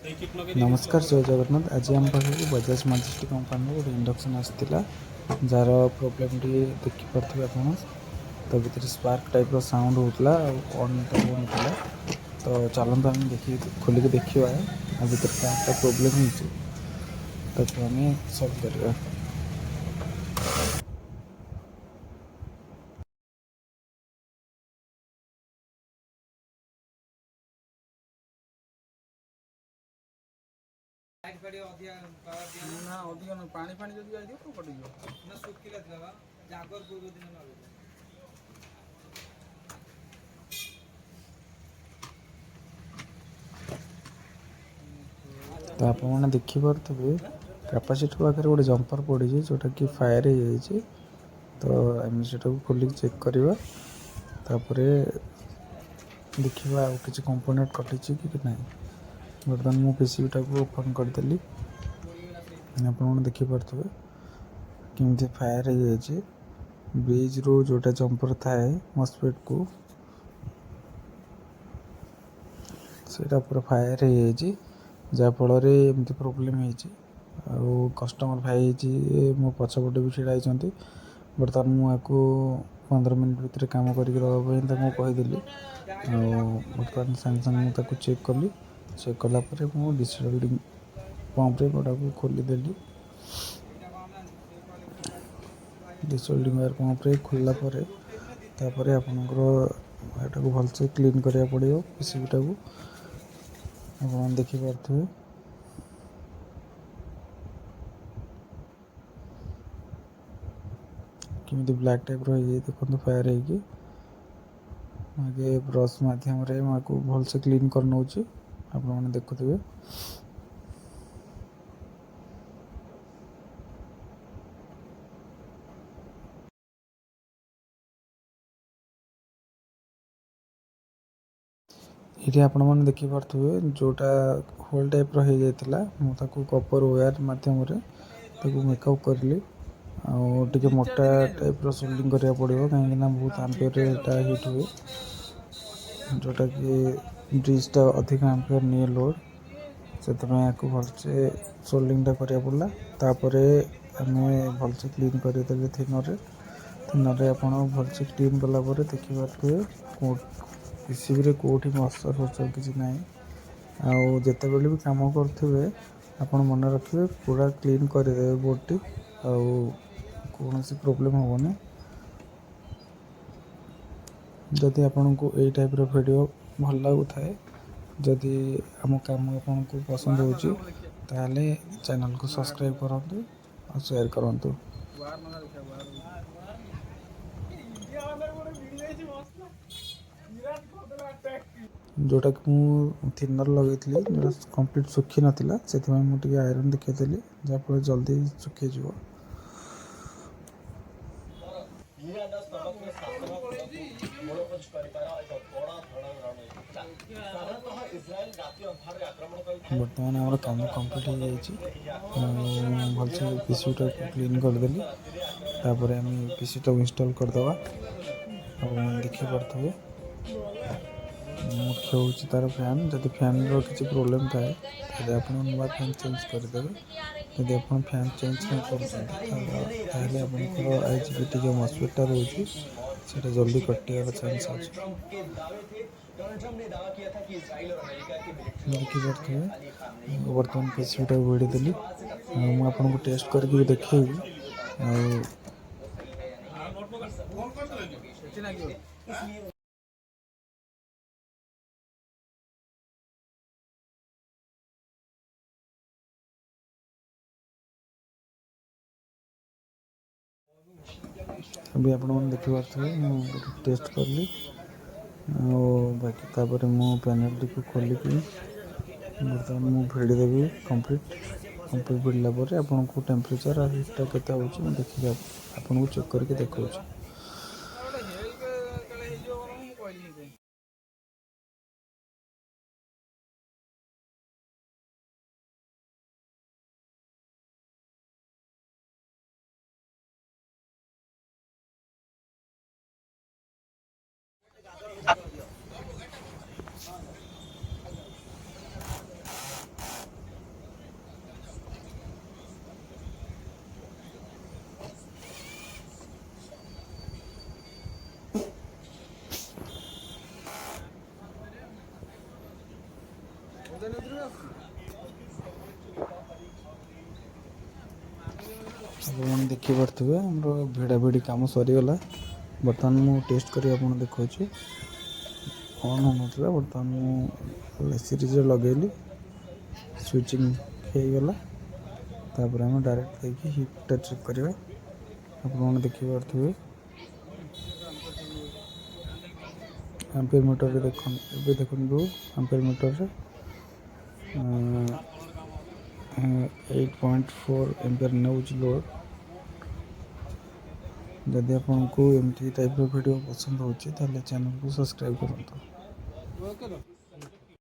नमस्कार जय जगन्नाथ। आज आम पाखे बजाज मैजेस्टिक कंपानी गोटे इंडक्शन आसाला जार प्रोब्लेम टी देखिपे आप तो भीतर स्पार्क टाइप साउंड होता ऑन होता तो चलते आम देखिए खोलिक देखा भीतर क्या प्रोब्लेम होती आम सल्व करवा। ना अधिक न पानी पानी जब जाइए तो कटिज ना सुखिला था जागर पूर्व दिन तो आपने देखिपे कैपेसिटर पाखे गोटे जंपर पड़ी जोटा कि फायर हो जाए तो आम से खोलिक चेक करवा देखा किसी कंपोनेंट कटि कि ना। बर्तमान मु पीसीबी को ओपन करदेली आप देखिपे किमती फायर हो जाए ब्रिज रो जोटा जंपर थाए मस्फेट को सेटा पूरा फायर हो जाए जहाँफल एमती प्रोब्लेम हो कस्टमर भाई मो पछपटे भी ढड़ा होती। बर्तमान मुझे 15 मिनट भितर कम करके कहीदेली बर्तमान सांगे सांगे चेक कली चेक कलापर मुझे डिसोल्डिंग पंप्रे गोटा को खोलीदेली डिसोल्डिंग वायर पंप्रे खोललापर आपंकर को भलसे क्लीन करा पड़ो पीसीबीटा को आप देखिपे किमी ब्लैक टाइप रही देखो फायर हो आगे ब्रश मध्यम भलसे क्लीन कर नौ आप देखुए। ये आपण देखिपे जोटा होल टाइप रही जाता मुझे कपर वायर मध्यम मेकअप करी आगे मोटा टाइप सोल्डिंग करा पड़ो कहीं बहुत आंपेयर हिट हुए जोटा कि ब्रिजटा अधिक आंपेयर नहीं लोड से भलसे सोल्डिंगटा करा पड़ा तापर आम भलसे क्लीन करदेले थिनर आप भलसे क्लीन कलापर देखिपे पीसीबी कौटी मसर फसर किसी ना आते बेले भी कम करेंगे आप मन रखिए पूरा क्लीन करदे बोर्डटी कौन सी प्रोब्लेम हेनी। जदि आपन को यही टाइप वीडियो भल लगुए जदि आम कम आपन को पसंद हो चैनल को सब्सक्राइब करूँ और शेयर करूँ। जोटा कि मु थिनर लगे कंप्लीट सुखी नाला से मुझे आयरन देखी जहाँफल जल्दी सुखी जीव। बर्तमान आम कम कम्प्लीट हो भलसे पीसीबीटा को क्लीन करदेली तापर आम पीसीटा इंस्टॉल करदे आप देखिपे मुख्य हूँ तार फैन जब फैन किसी प्रोब्लेम थाए आप नुआ फैन चेंज करदे जब आप फैन चेंज नहीं कर आपंकर आईजीबीटी जो मस्फेटा रोचे से जल्दी कटियार चान्स अच्छे देखिपे। बर्तमान पीसीबीटा भिड़देली मुझे टेस्ट करके देखी अभी आप देखिपे टेस्ट कली बाकी तापर मो पैनल को खोलिक बर्तमान मुझे भिड़देवी कंप्लीट भिड़ला आपन को टेम्परेचर और हीटा के देखिए आपन को चेक करके देखा। ଆପଣମାନେ ଦେଖିପାରୁଥିବେ ଆମର ଭିଡ଼ାଭିଡ଼ି କାମ ସରିଗଲା। ବର୍ତ୍ତମାନ ମୁଁ ଟେଷ୍ଟ କରି ଆପଣ ଦେଖାଉଛି। ଅନ୍ ହେଉନଥିଲା, ବର୍ତ୍ତମାନ ମୁଁ ସିରିଜ୍ରେ ଲଗେଇଲି, ସୁଇଚିଂ ହେଇଗଲା। ତାପରେ ଆମେ ଡାଇରେକ୍ଟ ଦେଇକି ହିଟ୍ଟା ଚେକ୍ କରିବା। ଆପଣମାନେ ଦେଖିପାରୁଥିବେ ଆମ୍ପିୟର ମିଟରରେ ଦେଖନ୍ତୁ, ଏବେ ଦେଖନ୍ତୁ ଆମ୍ପିୟର ମିଟରରେ 8.4 ଏମ୍ପିୟର ନେଉଛି ଲୋଡ୍। ଯଦି ଆପଣଙ୍କୁ ଏମିତି ଟାଇପ୍ର ଭିଡ଼ିଓ ପସନ୍ଦ ହେଉଛି ତାହେଲେ ଚ୍ୟାନେଲକୁ ସବସ୍କ୍ରାଇବ୍ କରନ୍ତୁ।